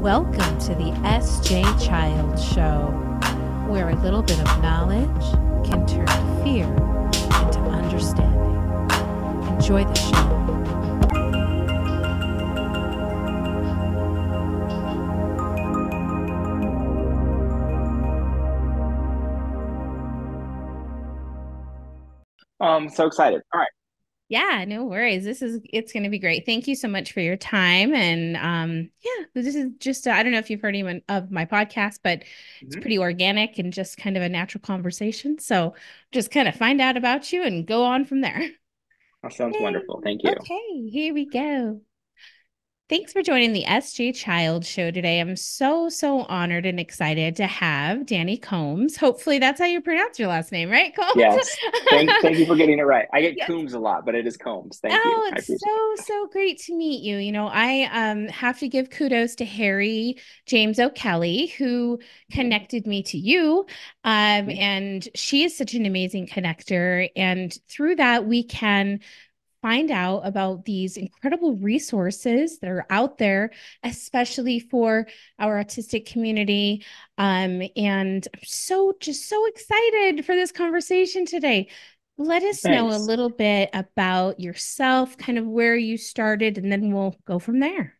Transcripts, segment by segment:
Welcome to the S.J. Child Show, where a little bit of knowledge can turn fear into understanding. Enjoy the show. I'm so excited. All right. Yeah, no worries. It's going to be great. Thank you so much for your time. And yeah, this is just, I don't know if you've heard even of my podcast, but it's Mhm. pretty organic and just kind of a natural conversation. So just kind of find out about you and go on from there. That sounds Yay. wonderful. Thank you. Okay, here we go. Thanks for joining the SJ Child Show today. I'm so honored and excited to have Danny Combs. Hopefully that's how you pronounce your last name, right, Combs? Yes. Thank you for getting it right. I get Yes. Coombs a lot, but it is Combs. Thank you. Oh, I it's appreciate so great to meet you. You know, I have to give kudos to Harri James O'Kelly, who it. connected me to you. Mhm. And she is such an amazing connector. And through that, we can find out about these incredible resources that are out there, especially for our autistic community. And I'm so excited for this conversation today. Let us know a Thanks. little bit about yourself, kind of where you started, and then we'll go from there.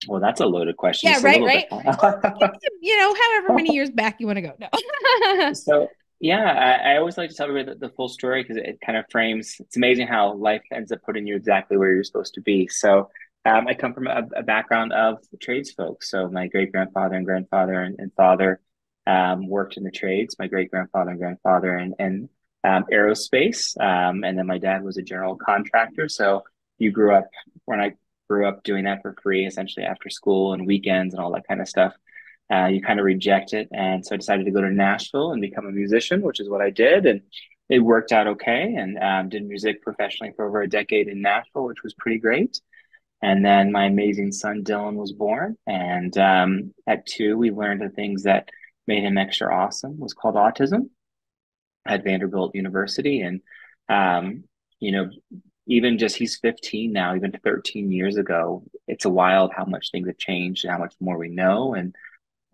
Well, that's a loaded question. Yeah, Just a right, little bit. right. However many years back you want to go. No. So, yeah, I always like to tell everybody the full story because it kind of frames, it's amazing how life ends up putting you exactly where you're supposed to be. So, I come from a background of tradesfolk. So, my great grandfather and grandfather and father worked in the trades. My great grandfather and grandfather in aerospace. And then my dad was a general contractor. So, you grew up, when I grew up doing that for free, essentially after school and weekends and all that kind of stuff. You kind of reject it. And so I decided to go to Nashville and become a musician, which is what I did. And it worked out okay. And did music professionally for over a decade in Nashville, which was pretty great. And then my amazing son, Dylan, was born. And at 2, we learned the things that made him extra awesome was called autism at Vanderbilt University. And, um, you know, even just he's 15 now, even 13 years ago, it's a wild how much things have changed and how much more we know. And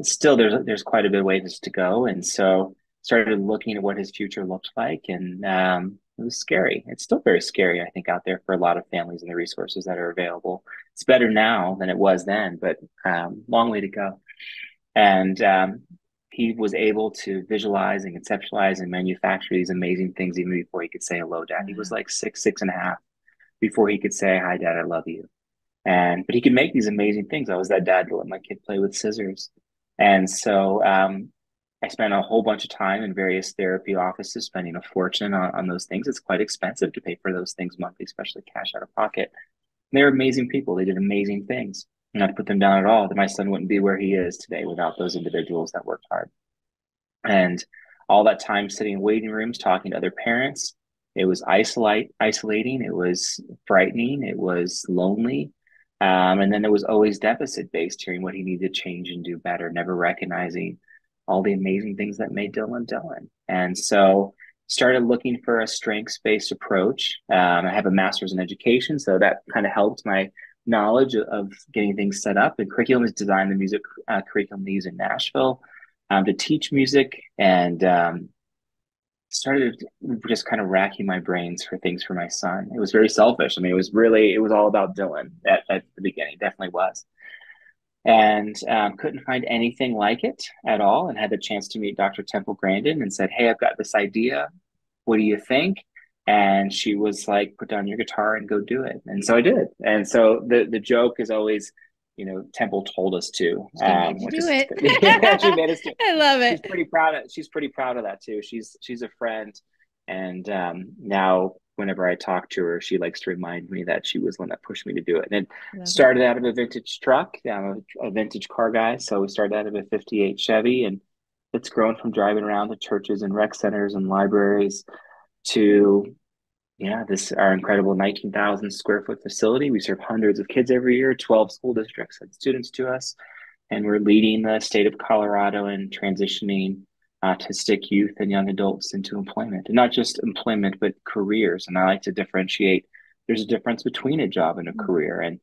still there's quite a bit of ways to go, and so started looking at what his future looked like, and it was scary. It's still very scary, I think, out there for a lot of families and the resources that are available. It's better now than it was then, but long way to go. And he was able to visualize and conceptualize and manufacture these amazing things even before he could say hello, dad. He was Wow. like six and a half before he could say hi, dad, I love you. And but he could make these amazing things. I was that dad to let my kid play with scissors. And so I spent a whole bunch of time in various therapy offices, spending a fortune on those things. It's quite expensive to pay for those things monthly, especially cash out of pocket. And they're amazing people. They did amazing things. Not to put them down at all, that my son wouldn't be where he is today without those individuals that worked hard. And all that time sitting in waiting rooms, talking to other parents, it was isolating. It was frightening. It was lonely. And then it was always deficit based, hearing what he needed to change and do better, never recognizing all the amazing things that made Dylan Dylan. And so started looking for a strengths based approach. I have a master's in education, so that kind of helped my knowledge of getting things set up. And curriculum is designed the music curriculum they use in Nashville to teach music, and started just kind of racking my brains for things for my son. It was very selfish. I mean, it was all about Dylan at the beginning, definitely was. And couldn't find anything like it at all. And had the chance to meet Dr. Temple Grandin and said, hey, I've got this idea. What do you think? And she was like, put down your guitar and go do it. And so I did. And so the joke is always, Temple told us to, She made you which do is it. yeah, she made us do. I love She's it. pretty proud of. She's pretty proud of that too. She's a friend, and now whenever I talk to her, she likes to remind me that she was the one that pushed me to do it. And it Love it. started out of a vintage truck. I'm a vintage car guy, so we started out of a '58 Chevy, and it's grown from driving around to churches and rec centers and libraries to, yeah, this our incredible 19,000 square foot facility. We serve hundreds of kids every year. 12 school districts send students to us, and we're leading the state of Colorado in transitioning autistic youth and young adults into employment, and not just employment, but careers. And I like to differentiate. There's a difference between a job and a career, and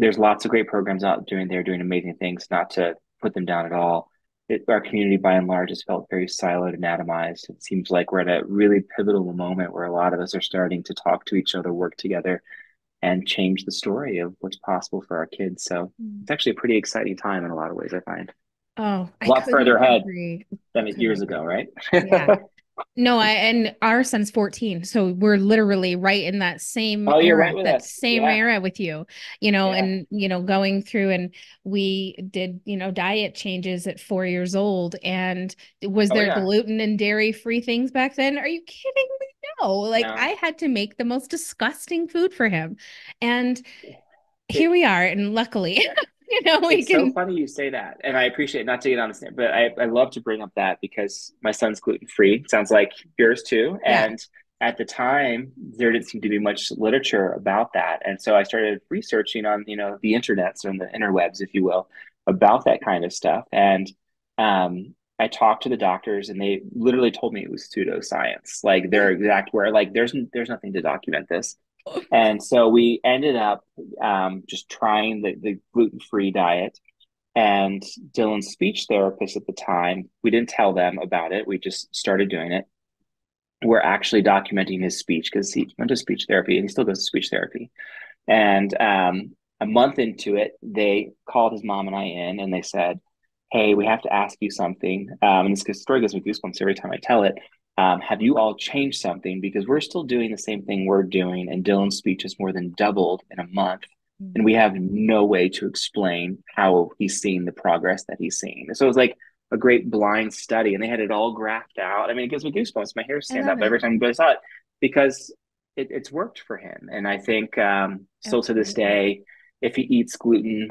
there's lots of great programs out doing, they're doing amazing things, not to put them down at all. Our community by and large has felt very siloed and atomized. It seems like we're at a really pivotal moment where a lot of us are starting to talk to each other, work together, and change the story of what's possible for our kids. So Mm. it's actually a pretty exciting time in a lot of ways, I find. Oh, A I lot further couldn't ahead agree. than Couldn't years ago, agree more. right? Yeah. No, and our son's 14, so we're literally right in Oh, you're right with us. Yeah, with you, yeah. and going through, and we did, diet changes at 4 years old. And was Oh, there yeah. gluten and dairy free things back then? Are you kidding me? No, like I No, had to make the most disgusting food for him. And here it, we are, and luckily, we it's so can. funny you say that. And I appreciate not to get on the stand, but I love to bring up that because my son's gluten free. Sounds like yours too. Yeah. And at the time, there didn't seem to be much literature about that. And so I started researching on, the internets and the interwebs, if you will, about that kind of stuff. And I talked to the doctors and they literally told me it was pseudoscience. Like their exact word, like there's nothing to document this. And so we ended up just trying the gluten-free diet. And Dylan's speech therapist at the time, we didn't tell them about it. We just started doing it. We're actually documenting his speech because he went to speech therapy and he still goes to speech therapy. And a month into it, they called his mom and I in and they said, "Hey, we have to ask you something." And this story gives me goosebumps every time I tell it. Have you all changed something? Because we're still doing the same thing we're doing, and Dylan's speech has more than doubled in a month. And we have no way to explain how he's seeing the progress that he's seeing. So it was like a great blind study, and they had it all graphed out. I mean, it gives me goosebumps. My hair I stand love up every it. time I saw it because it's worked for him. And I think still to this Absolutely. day, if he eats gluten,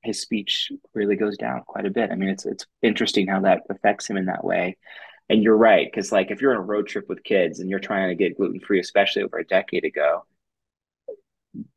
his speech really goes down quite a bit. I mean, it's interesting how that affects him in that way. And you're right, because like if you're on a road trip with kids and you're trying to get gluten free, especially over a decade ago,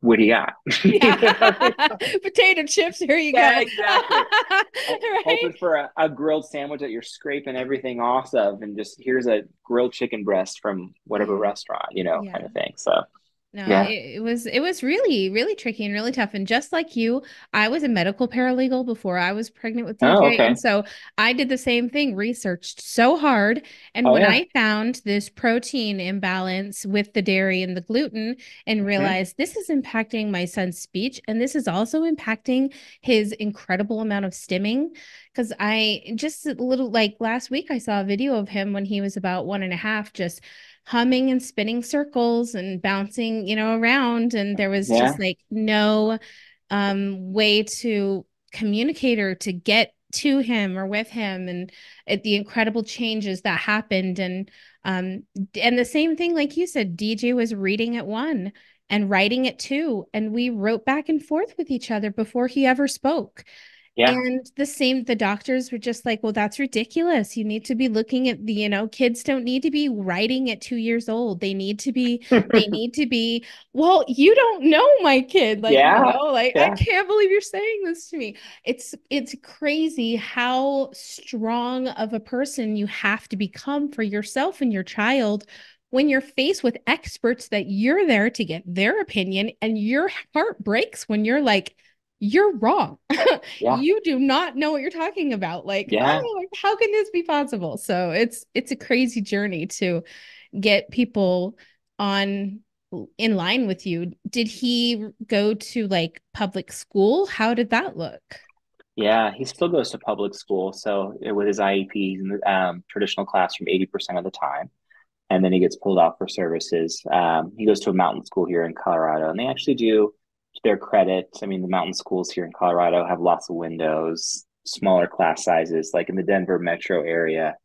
what do you got? Yeah. You know what I mean? Potato chips, here you Yeah, go. exactly. Right? Hoping for a grilled sandwich that you're scraping everything off of, and just here's a grilled chicken breast from whatever Yeah. restaurant, kind Yeah. of thing. So No, yeah. it was really, really tricky and really tough. And just like you, I was a medical paralegal before I was pregnant with Oh, DJ. And okay. so I did the same thing, researched so hard. And Oh when yeah. I found this protein imbalance with the dairy and the gluten and Hmm. realized this is impacting my son's speech and this is also impacting his incredible amount of stimming. Because I just a little like last week, I saw a video of him when he was about 1.5, just humming and spinning circles and bouncing, around. And there was just Yeah. like no way to communicate or to get to him or with him. And the incredible changes that happened. And the same thing, like you said, DJ was reading at 1 and writing at 2. And we wrote back and forth with each other before he ever spoke. Yeah. And the doctors were just like, well, that's ridiculous. You need to be looking at kids don't need to be writing at 2 years old. They need to be, well, you don't know my kid. Like, Yeah. like, I Yeah. can't believe you're saying this to me. It's crazy how strong of a person you have to become for yourself and your child when you're faced with experts that you're there to get their opinion and your heart breaks when you're like, you're wrong. Yeah. You do not know what you're talking about. Like, Yeah. oh, like, how can this be possible? So it's a crazy journey to get people on in line with you. Did he go to like public school? How did that look? Yeah. He still goes to public school. So with his IEP, he's in the traditional classroom 80% of the time. And then he gets pulled off for services. He goes to a mountain school here in Colorado, and they actually do, to their credit. I mean, the mountain schools here in Colorado have lots of windows, smaller class sizes. Like in the Denver metro area,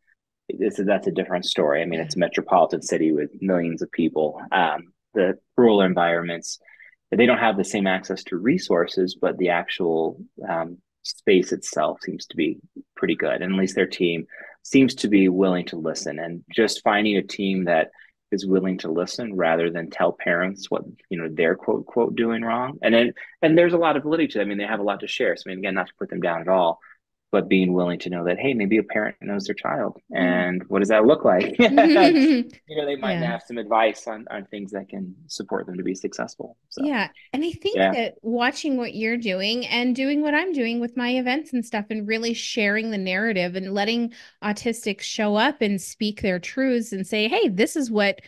that's a different story. I mean, Yeah. it's a metropolitan city with millions of people. The rural environments, they don't have the same access to resources, but the actual space itself seems to be pretty good. And at least their team seems to be willing to listen. And just finding a team that is willing to listen rather than tell parents what they're quote doing wrong. And there's a lot of validity to that. I mean, they have a lot to share. So I mean, again, not to put them down at all, but being willing to know that, hey, maybe a parent knows their child, Yeah. and what does that look like? They might Yeah. have some advice on things that can support them to be successful. So Yeah. And I think yeah, that watching what you're doing and doing what I'm doing with my events and stuff and really sharing the narrative and letting autistics show up and speak their truths and say, hey, this is what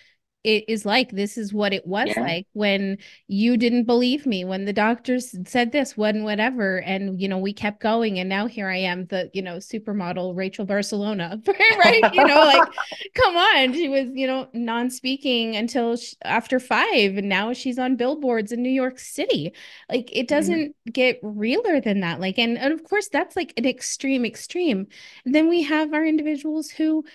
it is like. This is what it was yeah, like when you didn't believe me, when the doctors said this, when whatever. And, we kept going. And now here I am, the, supermodel Rachel Barcelona, right? Like, come on. She was, non-speaking until after 5, and now she's on billboards in New York City. Like, it Mhm. doesn't get realer than that. Like, and of course that's like an extreme. And then we have our individuals who,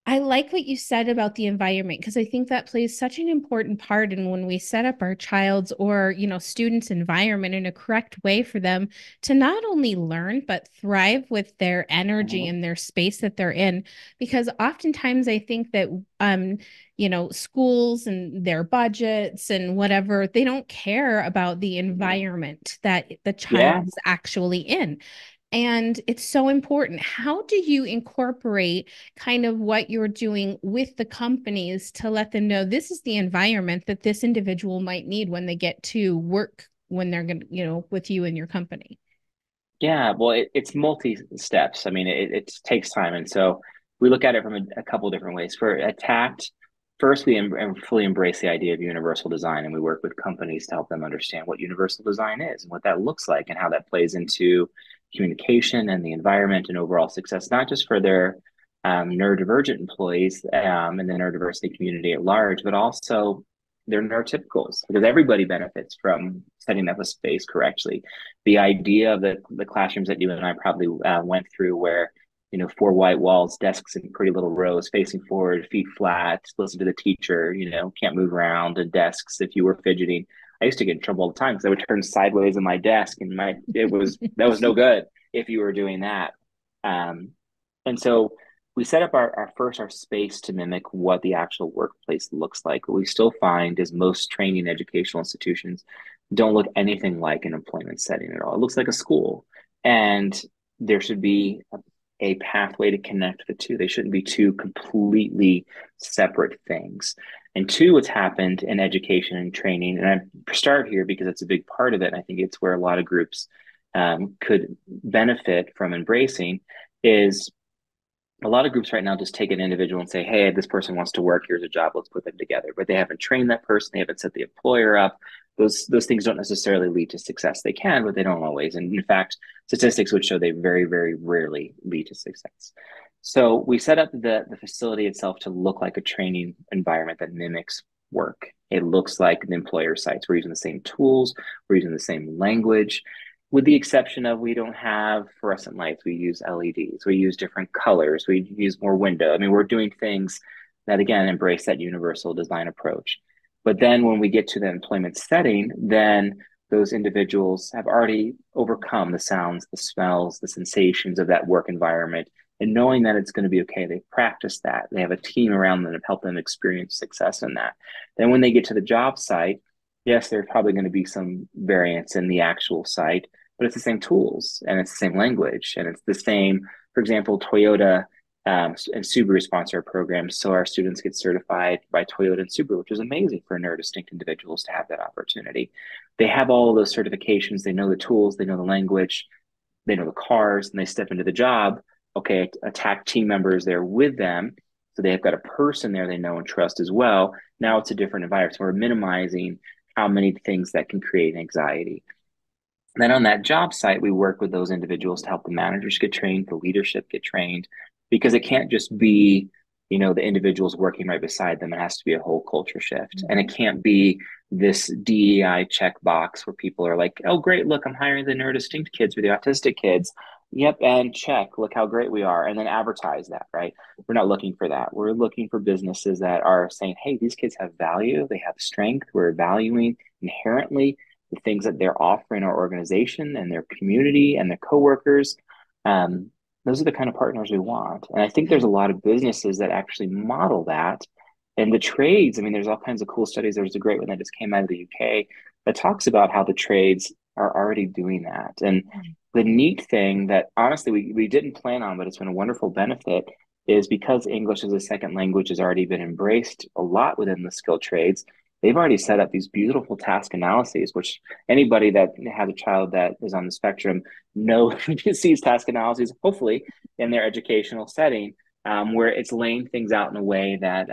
I like what you said about the environment, because I think that plays such an important part in when we set up our child's or, students' environment in a correct way for them to not only learn, but thrive with their energy Mhm. and their space that they're in. Because oftentimes I think that, schools and their budgets and whatever, they don't care about the environment that the child Yeah. is actually in. And it's so important. How do you incorporate kind of what you're doing with the companies to let them know this is the environment that this individual might need when they get to work, when they're going to, with you and your company? Yeah, well, it's multi steps. I mean, it takes time. And so we look at it from a couple different ways. For a TACT, first, fully embrace the idea of universal design, and we work with companies to help them understand what universal design is and what that looks like and how that plays into communication and the environment and overall success, not just for their neurodivergent employees and the neurodiversity community at large, but also their neurotypicals, because everybody benefits from setting up a space correctly. The idea of the classrooms that you and I probably went through, where 4 white walls, desks in pretty little rows, facing forward, feet flat, listen to the teacher, can't move around, and desks if you were fidgeting. I used to get in trouble all the time because I would turn sideways in my desk, and that was no good if you were doing that. Um, and so we set up our space to mimic what the actual workplace looks like. What we still find is most training educational institutions don't look anything like an employment setting at all. It looks like a school. And there should be a pathway to connect the two. They shouldn't be two completely separate things. And two, what's happened in education and training, and I start here because it's a big part of it. And I think it's where a lot of groups could benefit from embracing, is a lot of groups right now just take an individual and say, hey, this person wants to work, here's a job, let's put them together. But they haven't trained that person, they haven't set the employer up. Those things don't necessarily lead to success. They can, but they don't always. And in fact, statistics would show they very, very rarely lead to success. So we set up the facility itself to look like a training environment that mimics work. It looks like the employer sites. We're using the same tools, we're using the same language, with the exception of we don't have fluorescent lights. We use LEDs. We use different colors. We use more window. I mean, we're doing things that, again, embrace that universal design approach. But then when we get to the employment setting, then those individuals have already overcome the sounds, the smells, the sensations of that work environment. And knowing that it's going to be okay, they've practiced that. They have a team around them to help them experience success in that. Then when they get to the job site, yes, there's probably going to be some variance in the actual site, but it's the same tools and it's the same language and it's the same. For example, Toyota and Subaru sponsor programs, so our students get certified by Toyota and Subaru, which is amazing for neurodistinct individuals to have that opportunity. They have all of those certifications. They know the tools, they know the language, they know the cars, and they step into the job. Okay, a TACT team member is there with them, so they've got a person there they know and trust as well. Now it's a different environment. So we're minimizing how many things that can create anxiety. And then on that job site, we work with those individuals to help the managers get trained, the leadership get trained, because it can't just be, the individuals working right beside them. It has to be a whole culture shift. And it can't be this DEI checkbox where people are like, oh, great, look, I'm hiring the neurodistinct kids or the autistic kids. Yep, and check, look how great we are. And then advertise that, right? We're not looking for that. We're looking for businesses that are saying, hey, these kids have value, they have strength, we're valuing inherently the things that they're offering our organization and their community and their coworkers. Those are the kind of partners we want. And I think there's a lot of businesses that actually model that. And the trades, I mean, there's all kinds of cool studies. There's a great one that just came out of the UK that talks about how the trades are already doing that. And the neat thing that honestly we didn't plan on, but it's been a wonderful benefit, is because English as a second language has already been embraced a lot within the skilled trades. They've already set up these beautiful task analyses, which anybody that has a child that is on the spectrum sees task analyses, hopefully in their educational setting, where it's laying things out in a way that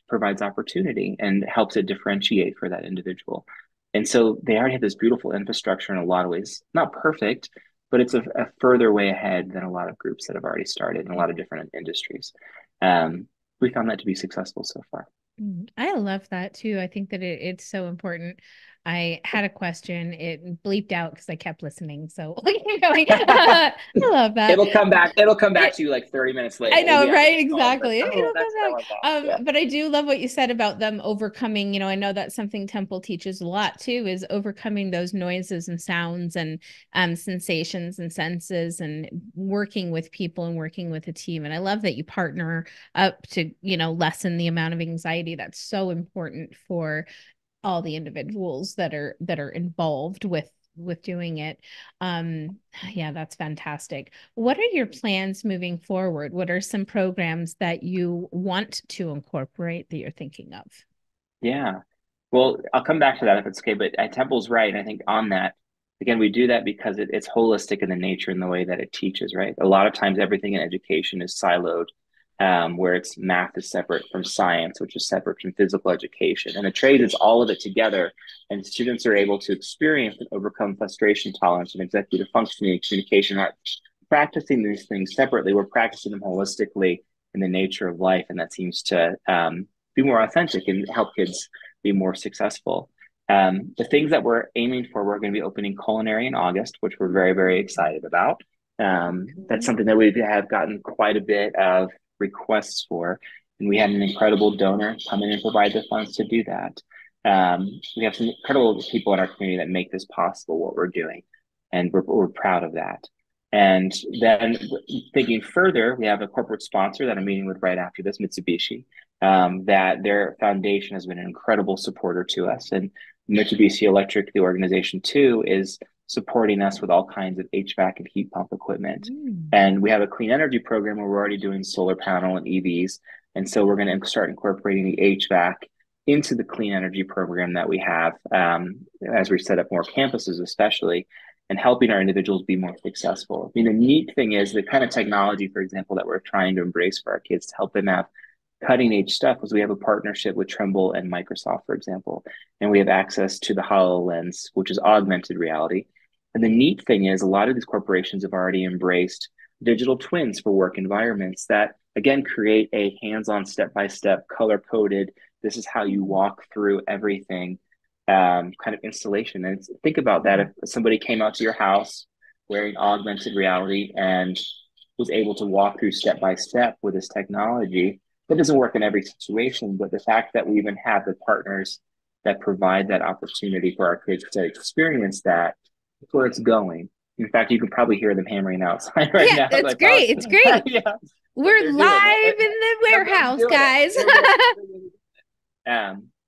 provides opportunity and helps it differentiate for that individual. And so they already have this beautiful infrastructure in a lot of ways. Not perfect, but it's a further way ahead than a lot of groups that have already started in a lot of different industries. We found that to be successful so far. I love that too. I think that it's so important. I had a question. It bleeped out because I kept listening. So I love that. It'll come back. It'll come back to you like 30 minutes later. I We'll know, be out of right? the call. But, Exactly. oh, It'll that's come what I back. want to ask. Yeah. But I do love what you said about them overcoming. I know that's something Temple teaches a lot too, is overcoming those noises and sounds and sensations and senses and working with people and working with a team. And I love that you partner up to, lessen the amount of anxiety that's so important for all the individuals that are involved with doing it. Yeah, that's fantastic. What are your plans moving forward? What are some programs that you want to incorporate that you're thinking of? Yeah. Well, I'll come back to that if it's okay. But Temple's right. I think on that, again, we do that because it's holistic in the nature and the way that it teaches, right? A lot of times, everything in education is siloed, where it's math is separate from science, which is separate from physical education. And the trade is all of it together. And students are able to experience and overcome frustration tolerance and executive functioning, communication, art. Practicing these things separately, we're practicing them holistically in the nature of life. And that seems to be more authentic and help kids be more successful. The things that we're aiming for, we're going to be opening culinary in August, which we're very, very excited about. That's something that we have gotten quite a bit of requests for. And we had an incredible donor come in and provide the funds to do that. We have some incredible people in our community that make this possible, what we're doing. And we're proud of that. And then thinking further, we have a corporate sponsor that I'm meeting with right after this, Mitsubishi, that their foundation has been an incredible supporter to us. And Mitsubishi Electric, the organization too, is supporting us with all kinds of HVAC and heat pump equipment. And we have a clean energy program where we're already doing solar panel and EVs. And so we're going to start incorporating the HVAC into the clean energy program that we have as we set up more campuses, especially, and helping our individuals be more successful. I mean, the neat thing is the kind of technology, for example, that we're trying to embrace for our kids to help them have cutting edge stuff is we have a partnership with Trimble and Microsoft, for example, and we have access to the HoloLens, which is augmented reality. And the neat thing is a lot of these corporations have already embraced digital twins for work environments that, again, create a hands-on, step-by-step, color-coded, this is how you walk through everything kind of installation. And think about that. If somebody came out to your house wearing augmented reality and was able to walk through step by step with this technology, that doesn't work in every situation. But the fact that we even have the partners that provide that opportunity for our kids to experience that, that's where it's going. In fact, you can probably hear them hammering outside right Yeah, now. it's great. It's great. Yeah, We're live in the warehouse, guys.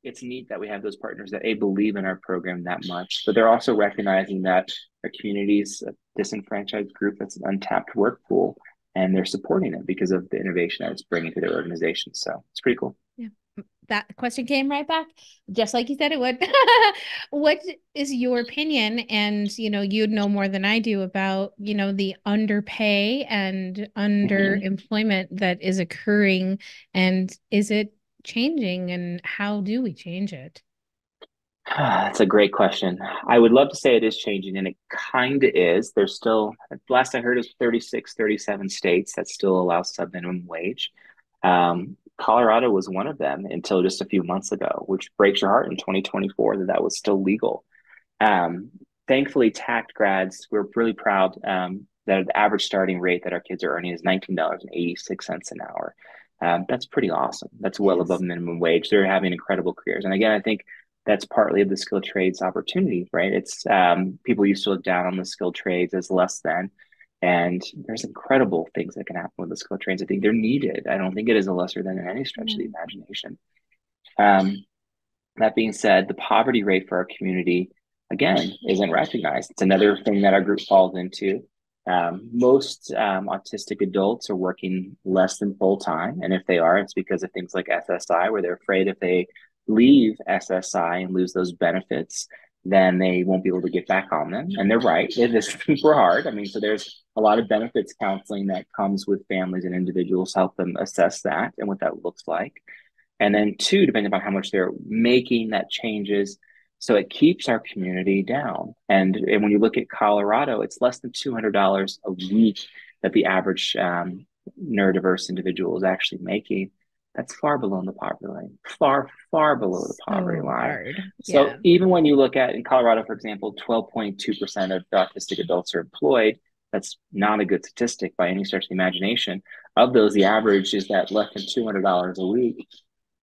It's neat that we have those partners that believe in our program that much, but they're also recognizing that our community is a disenfranchised group that's an untapped work pool, and they're supporting it because of the innovation that it's bringing to their organization. So it's pretty cool. Yeah. That question came right back, just like you said it would. What is your opinion? And, you'd know more than I do about, the underpay and underemployment that is occurring. And is it changing, and how do we change it? That's a great question. I would love to say it is changing, and it kind of is. There's still, last I heard, is 36, 37 states that still allow sub-minimum wage. Colorado was one of them until just a few months ago, which breaks your heart in 2024 that was still legal. Thankfully, TACT grads, we're really proud that the average starting rate that our kids are earning is $19.86 an hour. That's pretty awesome. That's well above minimum wage. They're having incredible careers. And again, I think that's partly of the skilled trades opportunity, right? It's people used to look down on the skilled trades as less than, and there's incredible things that can happen with the skilled trades. I think they're needed. I don't think it is a lesser than in any stretch of the imagination. That being said, the poverty rate for our community again, isn't recognized. It's another thing that our group falls into. Most autistic adults are working less than full time. And if they are, it's because of things like SSI, where they're afraid if they leave SSI and lose those benefits, then they won't be able to get back on them. And they're right. It is super hard. I mean, so there's a lot of benefits counseling that comes with families and individuals, help them assess that and what that looks like. And then two, depending upon how much they're making, that changes. So it keeps our community down. And when you look at Colorado, it's less than $200 a week that the average neurodiverse individual is actually making. That's far below the poverty line, far, far below the poverty So line. hard. So Yeah. even when you look at in Colorado, for example, 12.2% of the autistic adults are employed. That's not a good statistic by any stretch of the imagination. Of those, the average is that less than $200 a week.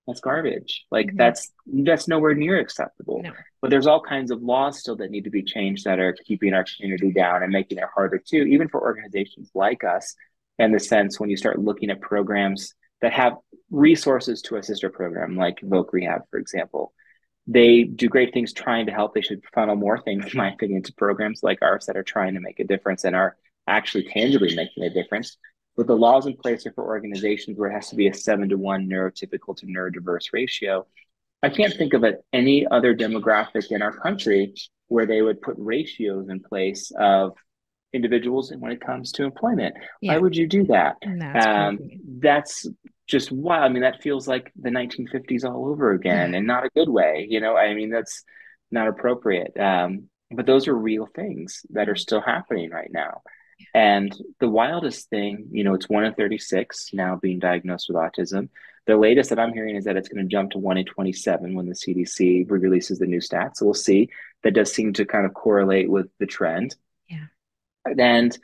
That's garbage. Like Mhm. that's nowhere near acceptable. No. But there's all kinds of laws still that need to be changed that are keeping our community down and making it harder too, even for organizations like us. In the sense when you start looking at programs that have resources to a sister program, like Voc Rehab, for example, they do great things trying to help. They should funnel more things, in my opinion, to programs like ours that are trying to make a difference and are actually tangibly making a difference. But the laws in place are for organizations where it has to be a 7-to-1 neurotypical to neurodiverse ratio. I can't think of any other demographic in our country where they would put ratios in place of individuals when it comes to employment. Why Yeah. would you do that? That's crazy. That's just wild. I mean, that feels like the 1950s all over again, Yeah. and not a good way. I mean, that's not appropriate. But those are real things that are still happening right now. And the wildest thing, it's 1 in 36 now being diagnosed with autism. The latest that I'm hearing is that it's going to jump to 1 in 27 when the CDC releases the new stats. So we'll see. That does seem to kind of correlate with the trend. Yeah. And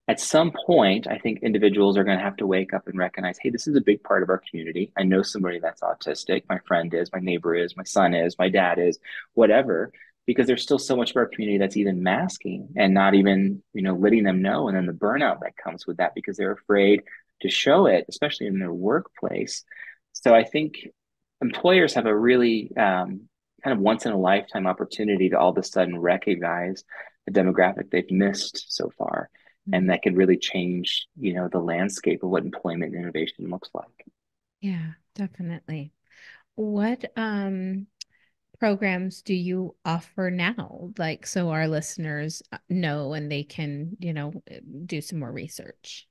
at some point, I think individuals are going to have to wake up and recognize, hey, this is a big part of our community. I know somebody that's autistic. My friend is, my neighbor is, my son is, my dad is, whatever, because there's still so much of our community that's even masking and not even, letting them know. And then the burnout that comes with that because they're afraid to show it, especially in their workplace. So I think employers have a really kind of once in a lifetime opportunity to all of a sudden recognize the demographic they've missed so far. And Mhm. that could really change, the landscape of what employment innovation looks like. Yeah, definitely. What programs do you offer now? Like, so our listeners know and they can, do some more research.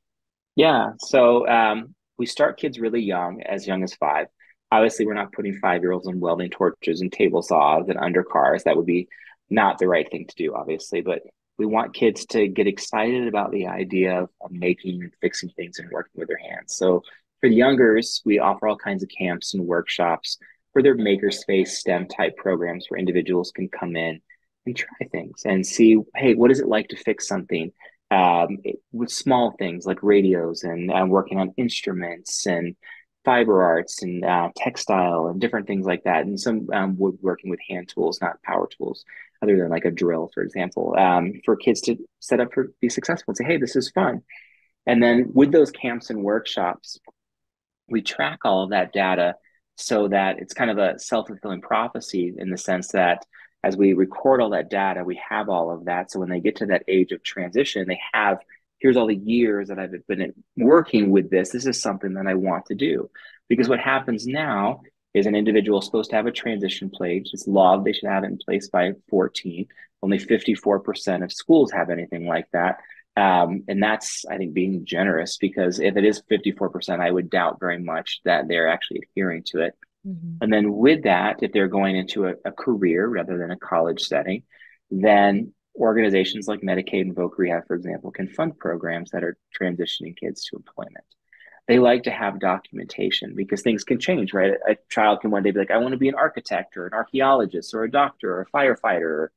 Yeah. So we start kids really young as 5. Obviously, we're not putting 5-year-olds on welding torches and table saws and under cars. That would be not the right thing to do, obviously. But we want kids to get excited about the idea of making and fixing things and working with their hands. So for the youngers, we offer all kinds of camps and workshops for their makerspace STEM type programs where individuals can come in and try things and see, hey, what is it like to fix something? With small things like radios and working on instruments and fiber arts and textile and different things like that. And some woodworking with hand tools, not power tools, other than like a drill, for example, for kids to set up for be successful and say, hey, this is fun. And then with those camps and workshops, we track all of that data so that it's kind of a self-fulfilling prophecy in the sense that as we record all that data, we have all of that. So when they get to that age of transition, they have, here's all the years that I've been working with this. This is something that I want to do. Because what happens now is an individual is supposed to have a transition pledge. It's logged. They should have it in place by 14. Only 54% of schools have anything like that. And that's, I think, being generous because if it is 54%, I would doubt very much that they're actually adhering to it. Mhm. And then with that, if they're going into a career rather than a college setting, then organizations like Medicaid and Voc Rehab, for example, can fund programs that are transitioning kids to employment. They like to have documentation because things can change, right? A child can one day be like, I want to be an architect or an archaeologist or a doctor or a firefighter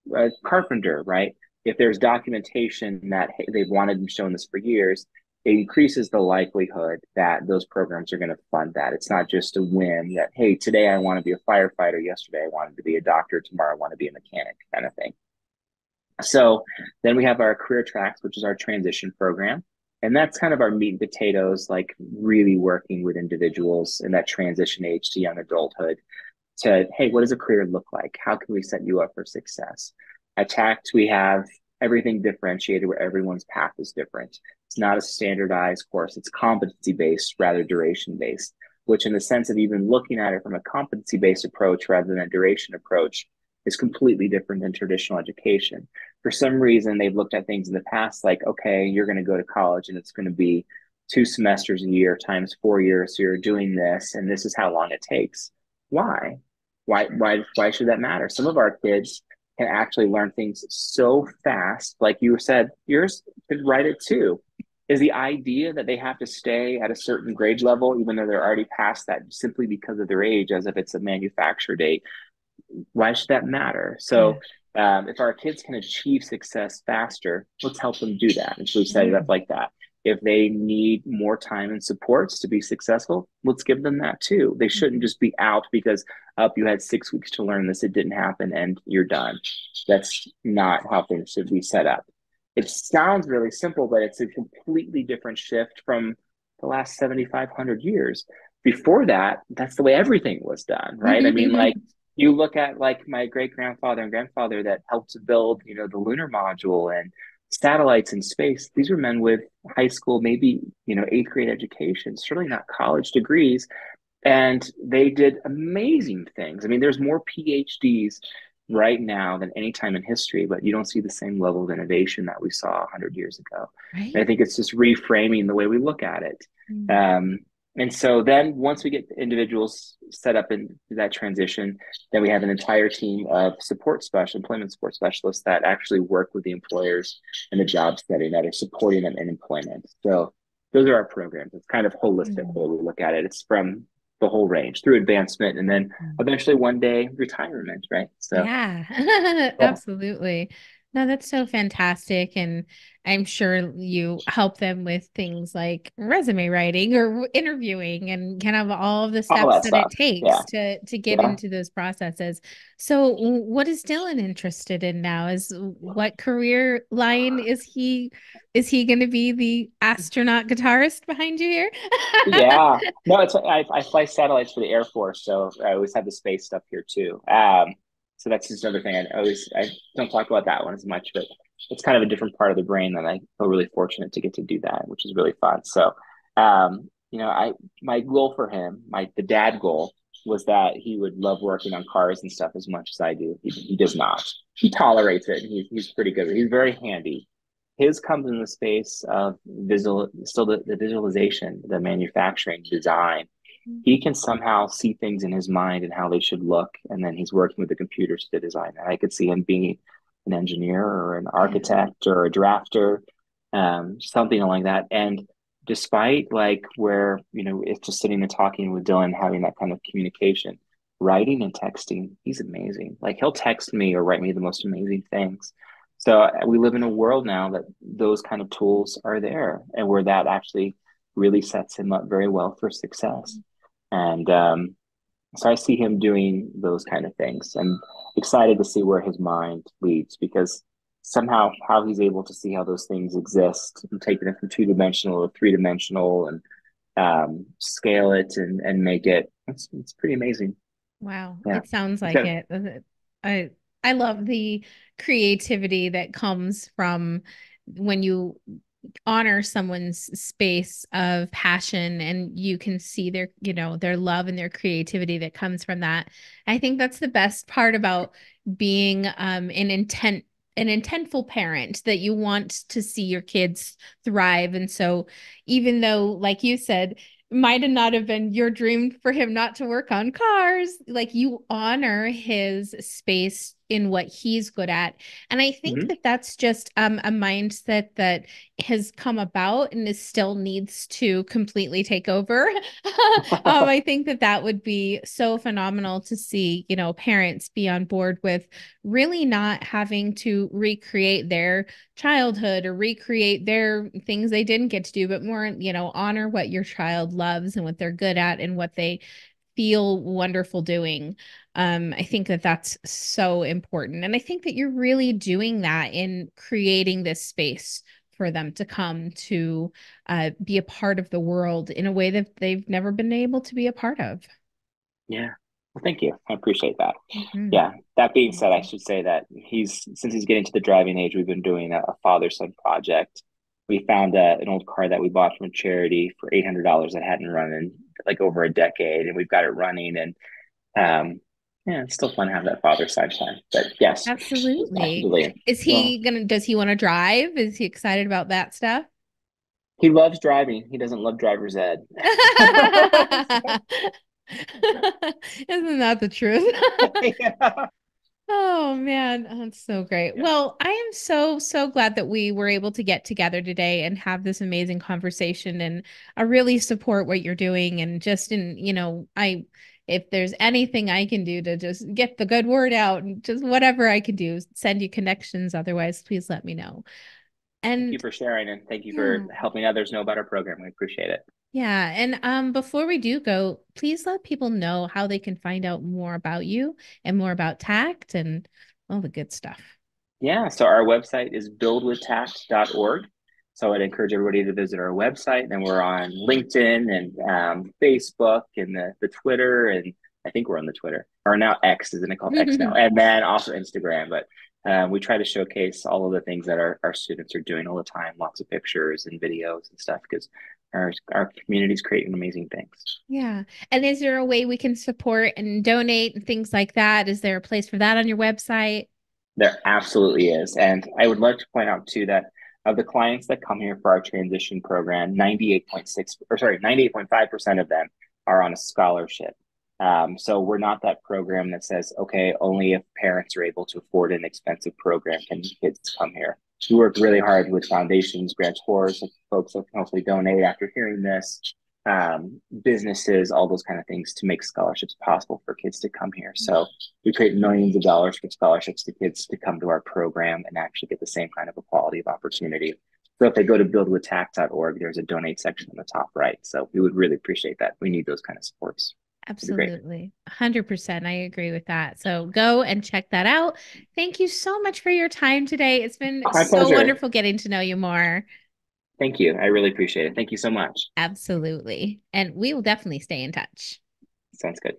or a carpenter, right? If there's documentation that hey, they've wanted and shown this for years, it increases the likelihood that those programs are going to fund that. It's not just a whim that, hey, today I want to be a firefighter, yesterday I wanted to be a doctor, tomorrow I want to be a mechanic kind of thing. So then we have our career tracks, which is our transition program. And that's kind of our meat and potatoes, like really working with individuals in that transition age to young adulthood. to, hey, what does a career look like? How can we set you up for success? At TACT, we have everything differentiated where everyone's path is different. It's not a standardized course, it's competency based rather duration based, which, in the sense of even looking at it from a competency based approach rather than a duration approach, is completely different than traditional education. For some reason, they've looked at things in the past like, okay, you're going to go to college and it's going to be 2 semesters a year times 4 years. So you're doing this, and this is how long it takes. Why? Why should that matter? Some of our kids can actually learn things so fast. Like you said, yours could write it too. Is the idea that they have to stay at a certain grade level, even though they're already past that, simply because of their age, as if it's a manufacture date? Why should that matter? Yeah. So, if our kids can achieve success faster, let's help them do that. And so we set it up Mm. like that. If they need more time and supports to be successful, let's give them that too. They shouldn't just be out because up you had 6 weeks to learn this, it didn't happen, and you're done. That's not how things should be set up. It sounds really simple, but it's a completely different shift from the last 7,500 years. Before that, that's the way everything was done, right? I mean, like, you look at like my great grandfather and grandfather that helped to build, the lunar module and satellites in space. These were men with high school, maybe, eighth grade education, certainly not college degrees. And they did amazing things. I mean, there's more PhDs right now than any time in history, but you don't see the same level of innovation that we saw 100 years ago. And I Right. think it's just reframing the way we look at it. Mm. Um, and so then once we get individuals set up in that transition, then we have an entire team of employment support specialists that actually work with the employers in the job setting that are supporting them in employment. So those are our programs. It's kind of holistic the Mm. way we look at it. It's from the whole range through advancement and then eventually one day retirement, right? So, Yeah, yeah. absolutely. No, that's so fantastic. And I'm sure you help them with things like resume writing or interviewing and kind of all of the All steps that that it stuff. Yeah. takes to get Yeah. into those processes. So what is Dylan interested in now? Is what career line is he going to be the astronaut guitarist behind you here? Yeah. No, I fly satellites for the Air Force, so I always have the space stuff here too. So that's just another thing. I don't talk about that one as much, but it's kind of a different part of the brain that I feel really fortunate to get to do that, which is really fun. So, I my goal for him, the dad goal, was that he would love working on cars and stuff as much as I do. He does not. He tolerates it. He's pretty good. He's very handy. His comes in the space of still the visualization, the manufacturing design. He can somehow see things in his mind and how they should look, and then he's working with the computers to design that. I could see him being an engineer or an Yeah. architect or a drafter, something like that. And despite like where it's just sitting and talking with Dylan, having that kind of communication, writing and texting, he's amazing. Like he'll text me or write me the most amazing things. So we live in a world now that those kind of tools are there, and where that actually really sets him up very well for success. And so I see him doing those kind of things. I'm excited to see where his mind leads because somehow how he's able to see how those things exist and taking it from 2 dimensional to 3 dimensional and scale it and make it. It's pretty amazing. Wow, Yeah. it sounds like Okay. it. I I love the creativity that comes from when you honor someone's space of passion and you can see their love and their creativity that comes from that. I think that's the best part about being an intentful parent, that you want to see your kids thrive. And so even though, like you said, might have not have been your dream for him not to work on cars, like you honor his space in what he's good at. And I think Mhm. that that's just a mindset that has come about and is still needs to completely take over. I think that that would be so phenomenal to see, parents be on board with really not having to recreate their childhood or recreate their things they didn't get to do, but more, honor what your child loves and what they're good at and what they feel wonderful doing. I think that that's so important. And I think that you're really doing that in creating this space for them to come to be a part of the world in a way that they've never been able to be a part of. Yeah. Well, thank you. I appreciate that. Mhm. Yeah. That being said, I Amazing. should say that since he's getting to the driving age, we've been doing a father-son project. We found an old car that we bought from a charity for $800 that hadn't run in like over a decade, and we've got it running. And yeah, it's still fun to have that father-son time. But yes, Absolutely. absolutely. Well, Does he want to drive? Is he excited about that stuff? he loves driving. He doesn't love driver's ed. Isn't that the truth? Yeah. Oh man, that's so great. Yeah. Well, I am so glad that we were able to get together today and have this amazing conversation. And I really support what you're doing. And just I if there's anything I can do to just get the good word out and just whatever I can do, send you connections. Otherwise, please let me know. Thank you And for sharing and thank you for yeah. helping others know about our program. We appreciate it. Yeah, and before we do go, please let people know how they can find out more about you and more about TACT and all the good stuff. Yeah, so our website is buildwithtact.org. So I'd encourage everybody to visit our website. And we're on LinkedIn and Facebook and the Twitter. And I think we're on the Twitter, or now X, isn't it called X now? And then also Instagram. But we try to showcase all of the things that our students are doing all the time, lots of pictures and videos and stuff, because our community is creating amazing things. Yeah. And is there a way we can support and donate and things like that? Is there a place for that on your website? There absolutely is. And I would like to point out too that of the clients that come here for our transition program, 98.6 or sorry, 98.5% of them are on a scholarship. So we're not that program that says, okay, only if parents are able to afford an expensive program can kids come here. We work really hard with foundations, grantors, folks that can hopefully donate after hearing this, businesses, all those kind of things to make scholarships possible for kids to come here. So we create millions of dollars for scholarships to kids to come to our program and actually get the same kind of equality of opportunity. So if they go to buildwithtact.org, there's a donate section on the top right. So we would really appreciate that. We need those kind of supports. It'd be great. Absolutely. 100%. I agree with that. So go and check that out. Thank you so much for your time today. It's been My so pleasure. wonderful getting to know you more. Thank you. I really appreciate it. Thank you so much. Absolutely. And we will definitely stay in touch. Sounds good.